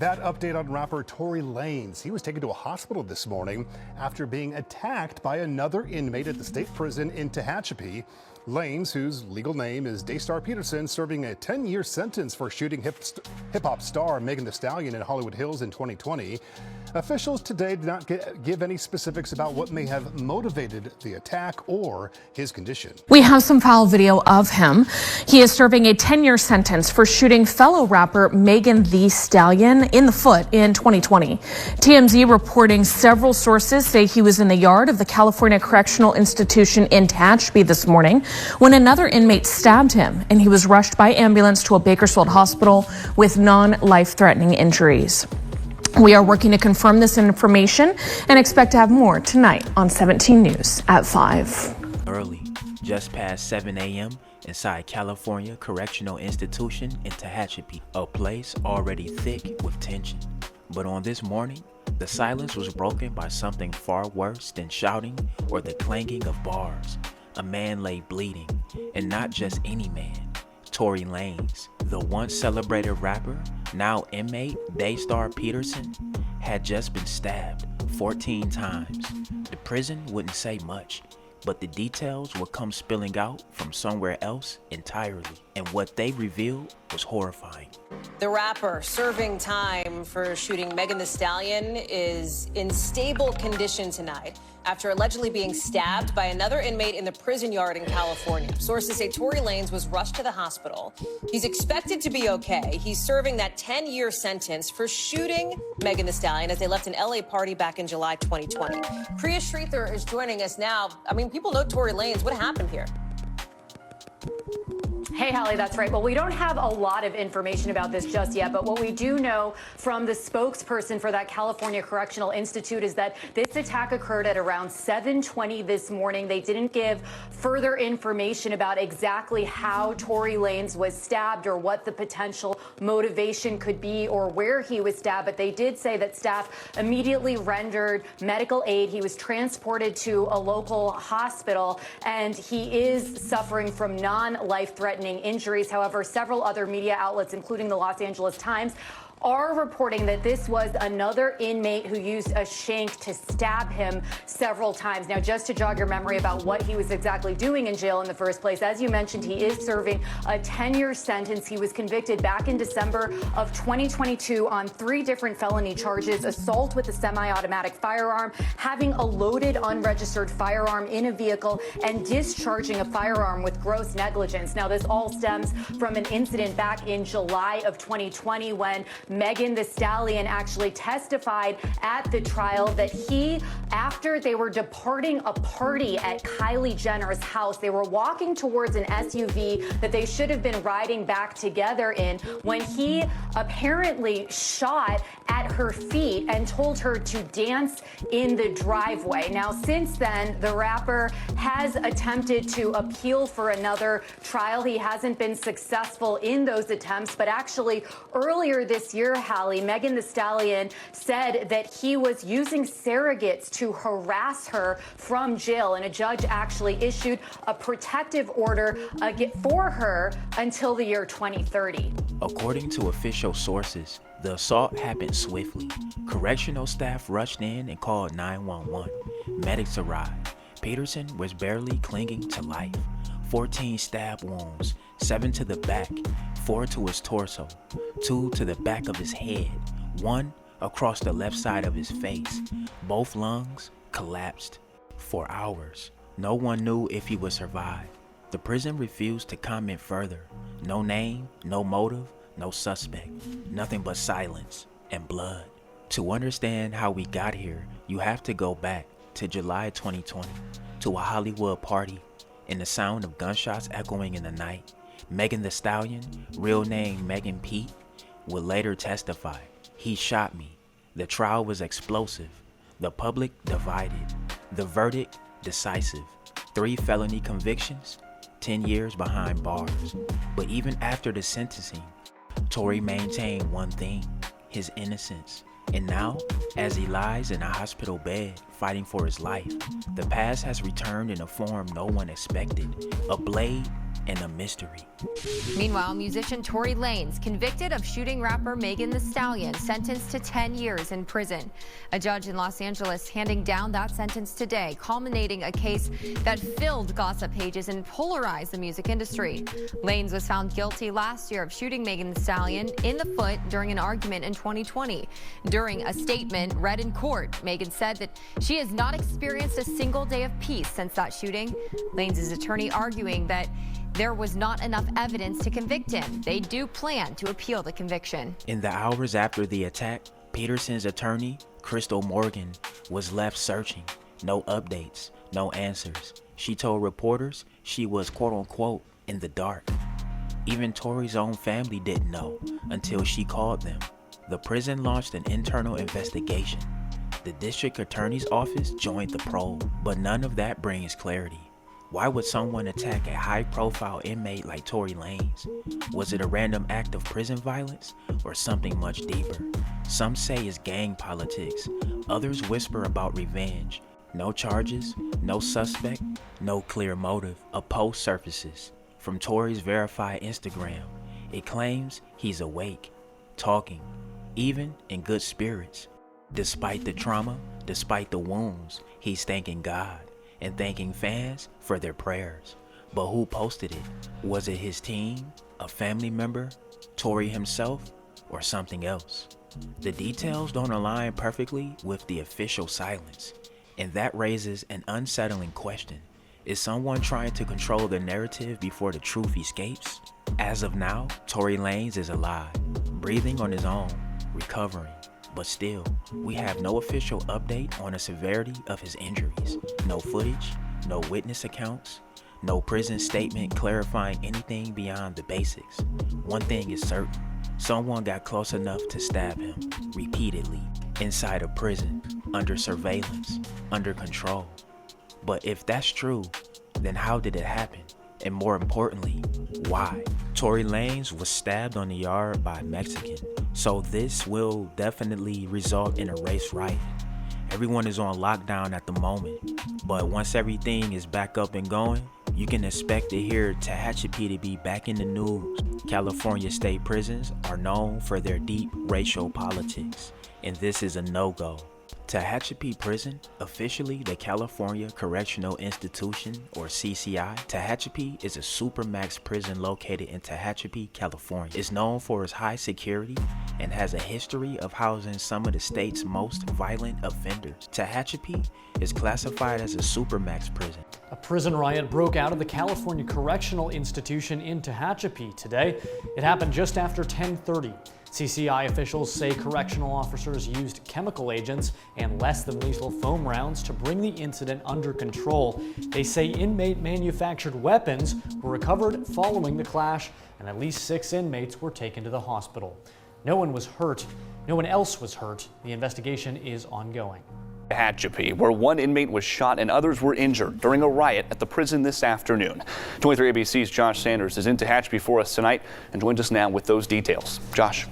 That update on rapper Tory Lanez. He was taken to a hospital this morning after being attacked by another inmate at the state prison in Tehachapi. Lanez, whose legal name is Daystar Peterson, serving a 10-year sentence for shooting hip-hop star Megan Thee Stallion in Hollywood Hills in 2020. Officials today did not give any specifics about what may have motivated the attack or his condition. We have some foul video of him. He is serving a 10-year sentence for shooting fellow rapper Megan Thee Stallion in the foot in 2020. TMZ reporting several sources say he was in the yard of the California Correctional Institution in Tehachapi this morning when another inmate stabbed him, and he was rushed by ambulance to a Bakersfield hospital with non-life-threatening injuries. We are working to confirm this information and expect to have more tonight on 17 News at 5. Early, just past 7 a.m. inside California Correctional Institution in Tehachapi, a place already thick with tension. But on this morning, the silence was broken by something far worse than shouting or the clanging of bars. A man lay bleeding, and not just any man. Tory Lanez, the once celebrated rapper, now inmate Daystar Peterson, had just been stabbed 14 times. The prison wouldn't say much, but the details would come spilling out from somewhere else entirely, and what they revealed was horrifying. The rapper serving time for shooting Megan Thee Stallion is in stable condition tonight after allegedly being stabbed by another inmate in the prison yard in California. Sources say Tory Lanez was rushed to the hospital. He's expected to be okay. He's serving that 10-year sentence for shooting Megan Thee Stallion as they left an LA party back in July 2020. Priya Shrithar is joining us now. I mean, people know Tory Lanez. What happened here? Hey, Hallie, that's right. Well, we don't have a lot of information about this just yet, but what we do know from the spokesperson for that California Correctional Institute is that this attack occurred at around 7:20 this morning. They didn't give further information about exactly how Tory Lanez was stabbed or what the potential motivation could be or where he was stabbed, but they did say that staff immediately rendered medical aid. He was transported to a local hospital, and he is suffering from non-life-threatening injuries. However, several other media outlets, including the Los Angeles Times, are reporting that this was another inmate who used a shank to stab him several times. Now, just to jog your memory about what he was exactly doing in jail in the first place, as you mentioned, he is serving a 10-year sentence. He was convicted back in December of 2022 on 3 different felony charges: assault with a semi-automatic firearm, having a loaded unregistered firearm in a vehicle, and discharging a firearm with gross negligence. Now, this all stems from an incident back in July of 2020 when Megan Thee Stallion actually testified at the trial that he, after they were departing a party at Kylie Jenner's house, they were walking towards an SUV that they should have been riding back together in when he apparently shot at her feet and told her to dance in the driveway. Now, since then, the rapper has attempted to appeal for another trial. He hasn't been successful in those attempts, but actually earlier this year, Hallie, Megan Thee Stallion said that he was using surrogates to harass her from jail, and a judge actually issued a protective order for her until the year 2030. According to official sources, the assault happened swiftly. Correctional staff rushed in and called 911. Medics arrived. Peterson was barely clinging to life. 14 stab wounds, 7 to the back, 4 to his torso, 2 to the back of his head, 1 across the left side of his face. Both lungs collapsed. For hours, no one knew if he would survive. The prison refused to comment further. No name, no motive, no suspect. Nothing but silence and blood. To understand how we got here, you have to go back to July 2020, to a Hollywood party, and the sound of gunshots echoing in the night. Megan Thee Stallion, real name Megan Pete, would later testify, "He shot me." The trial was explosive. The public divided. The verdict decisive. 3 felony convictions, 10 years behind bars. But even after the sentencing, Tory maintained one thing: his innocence. And now, as he lies in a hospital bed fighting for his life, the past has returned in a form no one expected. A blade and a mystery. Meanwhile, musician Tory Lanez, convicted of shooting rapper Megan Thee Stallion, sentenced to 10 years in prison. A judge in Los Angeles handing down that sentence today, culminating a case that filled gossip pages and polarized the music industry. Lanez was found guilty last year of shooting Megan Thee Stallion in the foot during an argument in 2020. During a statement read in court, Megan said that she has not experienced a single day of peace since that shooting. Lanez's attorney arguing that there was not enough evidence to convict him. They do plan to appeal the conviction. In the hours after the attack, Peterson's attorney, Crystal Morgan, was left searching. No updates, no answers. She told reporters she was quote-unquote in the dark. Even Tory's own family didn't know until she called them. The prison launched an internal investigation. The district attorney's office joined the probe, but none of that brings clarity. Why would someone attack a high-profile inmate like Tory Lanez? Was it a random act of prison violence or something much deeper? Some say it's gang politics. Others whisper about revenge. No charges, no suspect, no clear motive. A post surfaces from Tory's verified Instagram. It claims he's awake, talking, even in good spirits. Despite the trauma, despite the wounds, he's thanking God and thanking fans for their prayers. But who posted it? Was it his team, a family member, Tory himself, or something else? The details don't align perfectly with the official silence, and that raises an unsettling question. Is someone trying to control the narrative before the truth escapes? As of now, Tory Lanez is alive, breathing on his own, recovering. But still, we have no official update on the severity of his injuries. No footage, no witness accounts, no prison statement clarifying anything beyond the basics. One thing is certain, someone got close enough to stab him repeatedly inside a prison, under surveillance, under control. But if that's true, then how did it happen? And more importantly, why? Tory Lanez was stabbed on the yard by a Mexican, so this will definitely result in a race riot. Everyone is on lockdown at the moment, but once everything is back up and going, you can expect to hear Tehachapi to be back in the news. California state prisons are known for their deep racial politics, and this is a no-go. Tehachapi Prison, officially the California Correctional Institution, or CCI. Tehachapi is a supermax prison located in Tehachapi, California. It's known for its high security and has a history of housing some of the state's most violent offenders. Tehachapi is classified as a supermax prison. A prison riot broke out of the California Correctional Institution in Tehachapi today. It happened just after 10:30. CCI officials say correctional officers used chemical agents and less than lethal foam rounds to bring the incident under control. They say inmate manufactured weapons were recovered following the clash, and at least 6 inmates were taken to the hospital. No one was hurt. No one else was hurt. The investigation is ongoing. Tehachapi, where 1 inmate was shot and others were injured during a riot at the prison this afternoon. 23 ABC's Josh Sanders is in Tehachapi for us tonight and joins us now with those details. Josh.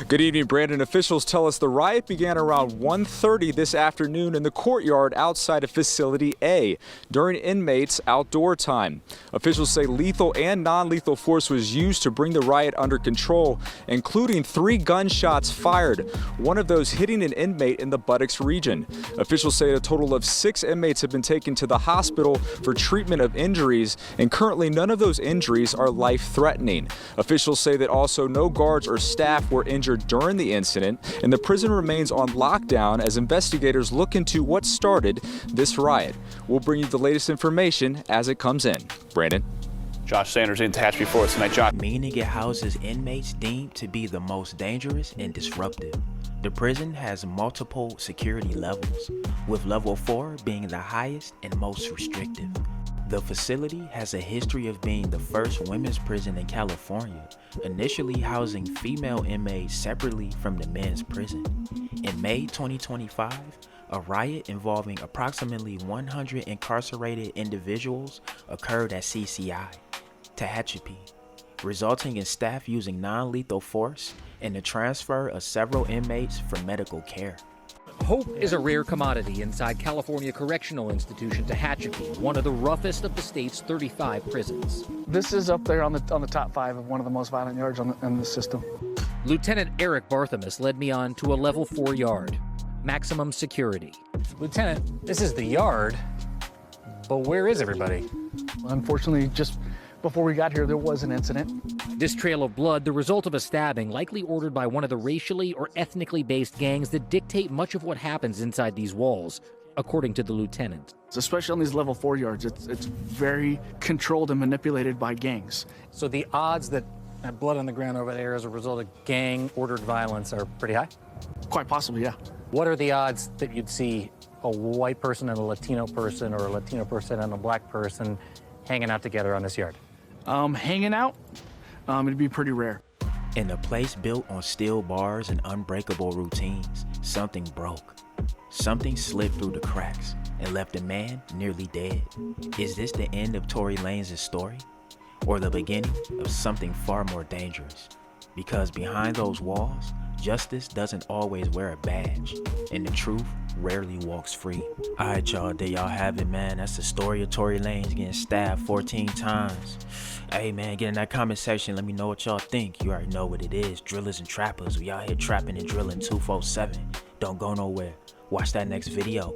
Good evening, Brandon. Officials tell us the riot began around 1:30 this afternoon in the courtyard outside of Facility A during inmates' outdoor time. Officials say lethal and non-lethal force was used to bring the riot under control, including 3 gunshots fired, one of those hitting an inmate in the buttocks region. Officials say a total of 6 inmates have been taken to the hospital for treatment of injuries, and currently none of those injuries are life-threatening. Officials say that also no guards or staff were injured during the incident, and the prison remains on lockdown as investigators look into what started this riot. We'll bring you the latest information as it comes in. Brandon. Josh Sanders in Tehachapi for us tonight. Josh. Meaning it houses inmates deemed to be the most dangerous and disruptive. The prison has multiple security levels, with level 4 being the highest and most restrictive. The facility has a history of being the first women's prison in California, initially housing female inmates separately from the men's prison. In May 2025, a riot involving approximately 100 incarcerated individuals occurred at CCI, Tehachapi, resulting in staff using non-lethal force and the transfer of several inmates for medical care. Hope is a rare commodity inside California Correctional Institution Tehachapi, one of the roughest of the state's 35 prisons. This is up there on the top 5 of one of the most violent yards in the system. Lieutenant Eric Barthamus led me on to a level 4 yard, maximum security. Lieutenant, this is the yard, but where is everybody? Well, unfortunately, just before we got here, there was an incident. This trail of blood, the result of a stabbing, likely ordered by one of the racially or ethnically based gangs that dictate much of what happens inside these walls, according to the lieutenant. Especially on these level 4 yards, it's very controlled and manipulated by gangs. So the odds that blood on the ground over there as a result of gang-ordered violence are pretty high? Quite possibly, yeah. What are the odds that you'd see a white person and a Latino person, or a Latino person and a black person hanging out together on this yard? Hanging out, it'd be pretty rare. In a place built on steel bars and unbreakable routines, something broke. Something slipped through the cracks and left a man nearly dead. Is this the end of Tory Lanez' story? Or the beginning of something far more dangerous? Because behind those walls, justice doesn't always wear a badge, and the truth rarely walks free. All right, y'all, there y'all have it, man. That's the story of Tory Lanez getting stabbed 14 times. Hey, man, get in that comment section. Let me know what y'all think. You already know what it is. Drillers and trappers. We out here trapping and drilling 247. Don't go nowhere. Watch that next video.